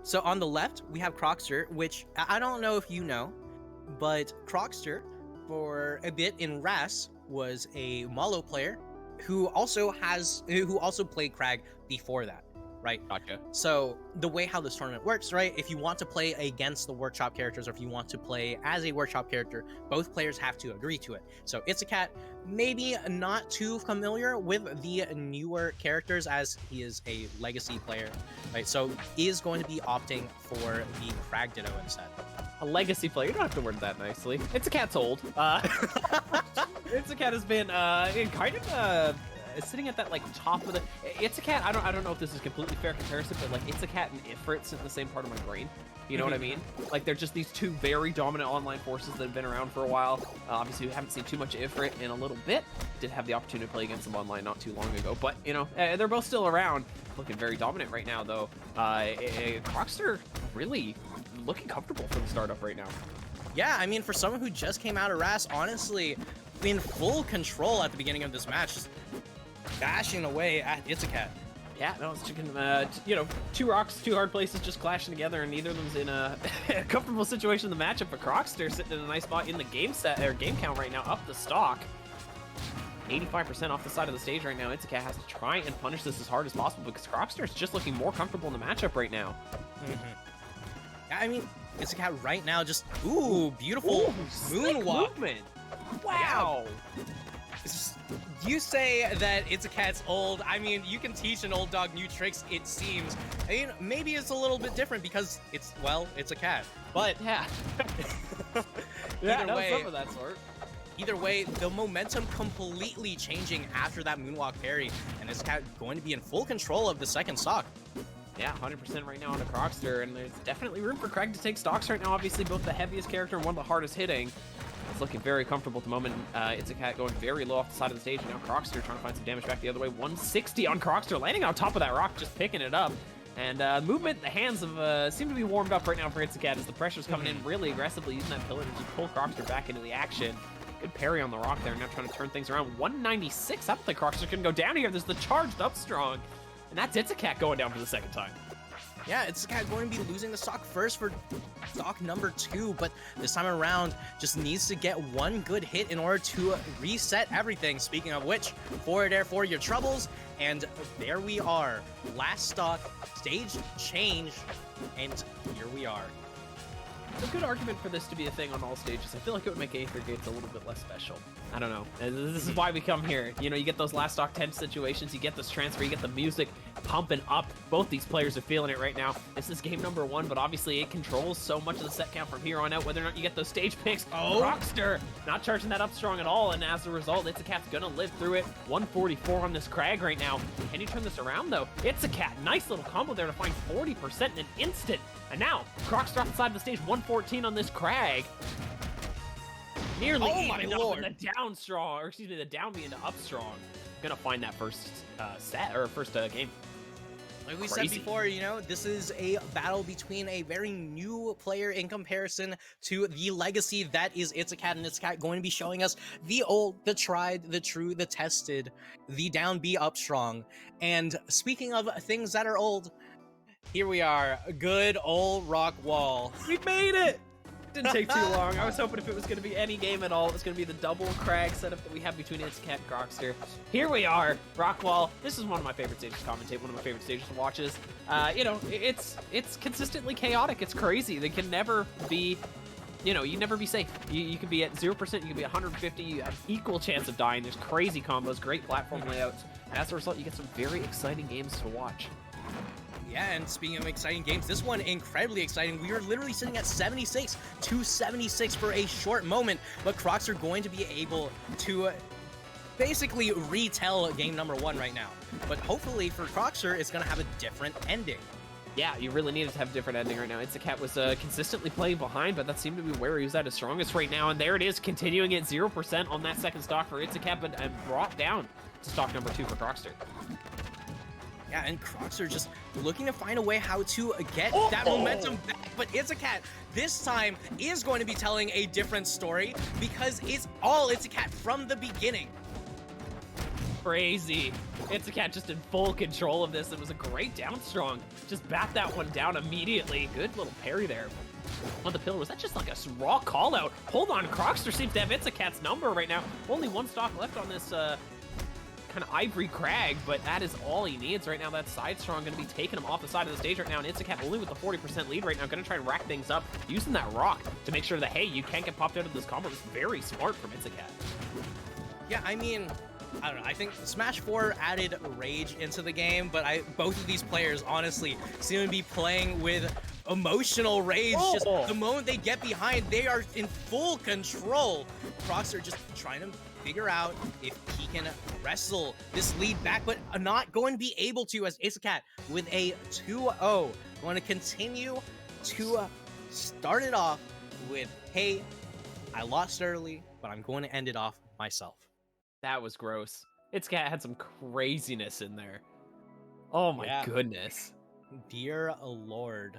So on the left, we have Crocster, which I don't know if you know, but Crocster, for a bit in RAS, was a Malo player who also played Kragg before that, right? Gotcha. So the way how this tournament works, right? If you want to play against the workshop characters, or if you want to play as a workshop character, both players have to agree to it. So It's a Cat, maybe not too familiar with the newer characters as he is a legacy player, right? So is going to be opting for the Kragg Ditto instead. A legacy player. You don't have to word that nicely. It's a Cat's old. It's a Cat has been kind of sitting at that like top of the. It's a Cat. I don't know if this is completely fair comparison, but like It's a Cat and Ifrit sit in the same part of my brain. You know what I mean? Like they're just these two very dominant online forces that have been around for a while. Obviously, we haven't seen too much Ifrit in a little bit. Did have the opportunity to play against them online not too long ago, but you know they're both still around. Looking very dominant right now, though. Crocster really looking comfortable for the startup right now. Yeah, I mean, for someone who just came out of RAS, honestly, in full control at the beginning of this match, just bashing away at It's a Cat. Yeah, no, it's chicken. You know, two rocks, two hard places just clashing together, and neither of them's in a comfortable situation in the matchup. But Crocster sitting in a nice spot in the game count right now, up the stock. 85% off the side of the stage right now. It's a Cat has to try and punish this as hard as possible because Crocster's just looking more comfortable in the matchup right now. Yeah, I mean, It's a Cat right now just, ooh, beautiful moonwalk. Movement. Wow. You say that It's a Cat's old. I mean, you can teach an old dog new tricks, it seems. I mean, maybe it's a little bit different because it's a cat. But yeah. Either way, some of that sort. Either way, the momentum completely changing after that moonwalk parry, and It's a Cat going to be in full control of the second stock. Yeah, 100% right now on the Crocster, and there's definitely room for Kragg to take stocks right now. Obviously, both the heaviest character and one of the hardest hitting. It's looking very comfortable at the moment. It's a Cat going very low off the side of the stage, and now Crocster trying to find some damage back the other way. 160 on Crocster, landing on top of that rock, just picking it up. And movement, the hands have seem to be warmed up right now for It's a Cat as the pressure's coming in really aggressively, using that pillar to just pull Crocster back into the action. Good parry on the rock there, now trying to turn things around. 196, I don't think Crocster can go down here. There's the charged up strong, and that's It's a Cat going down for the second time. Yeah, It's a Cat going to be losing the stock first for stock number 2, but this time around just needs to get one good hit in order to reset everything. Speaking of which, forward air for your troubles, and there we are. Last stock, stage change, and here we are. It's a good argument for this to be a thing on all stages. I feel like it would make Aether Gates a little bit less special. I don't know. This is why we come here. You know, you get those last stock 10 situations, you get this transfer, you get the music pumping up. Both these players are feeling it right now. This is game number 1, but obviously it controls so much of the set count from here on out, whether or not you get those stage picks. Oh, Crocster not charging that up strong at all, and as a result, It's a Cat's gonna live through it. 144 on this Kragg right now. Can you turn this around, though? It's a Cat. Nice little combo there to find 40% in an instant. And now, Crocster off the side of the stage, 114 on this Kragg. Nearly even up in the down strong, or excuse me, the down B into up strong. Gonna find that first set, or first game. Like we said before, you know, this is a battle between a very new player in comparison to the legacy that is It's a Cat, and It's a Cat going to be showing us the old, the tried, the true, the tested, the down B up strong. And speaking of things that are old, here we are, good old rock wall. We made it! Didn't take too long. I was hoping if it was going to be any game at all, it was going to be the double Kragg setup that we have between It's a Cat and Crocster. Here we are, Rockwall. This is one of my favorite stages to commentate, one of my favorite stages to watch. You know, it's consistently chaotic. It's crazy. They can never be, you know, you never be safe. You can be at 0%, you can be 150, you have equal chance of dying. There's crazy combos, great platform layouts, and as a result, you get some very exciting games to watch. Yeah, and speaking of exciting games, this one incredibly exciting. We are literally sitting at 76 to 76 for a short moment, but Crocs are going to be able to basically retell game number 1 right now. But hopefully for Crocster, it's going to have a different ending. Yeah, you really needed to have a different ending right now. It's a Cat was consistently playing behind, but that seemed to be where he was at his strongest right now. And there it is, continuing at 0% on that second stock for It's a Cat, but brought down to stock number 2 for Crocster. Yeah, and Crocs are just looking to find a way how to get that momentum back. But It's a Cat this time is going to be telling a different story because it's all It's a Cat from the beginning. crazy. It's a cat just in full control of this. It was a great down strong. Just bat that one down immediately. Good little parry there on the pillar. Was that just like a raw call out? Hold on, Crocster seems to have It's-A-Cat's number right now. Only one stock left on this kind of ivory Kragg, but that is all he needs right now. That side strong going to be taking him off the side of the stage right now, and It's-A-Cat only with the 40% lead right now, going to try and rack things up, using that rock to make sure that, hey, you can't get popped out of this combo. It's very smart from It's-A-Cat. Yeah, I mean, I don't know. I think Smash 4 added rage into the game, but both of these players honestly seem to be playing with emotional rage. Oh. Just the moment they get behind, they are in full control. Crocster just trying to figure out if he can wrestle this lead back, but not going to be able to, as It's-A-Cat with a 2-0 going to continue to start it off with, hey, I lost early, but I'm going to end it off myself. That was gross. It's-A-Cat had some craziness in there. Oh my goodness. Dear Lord.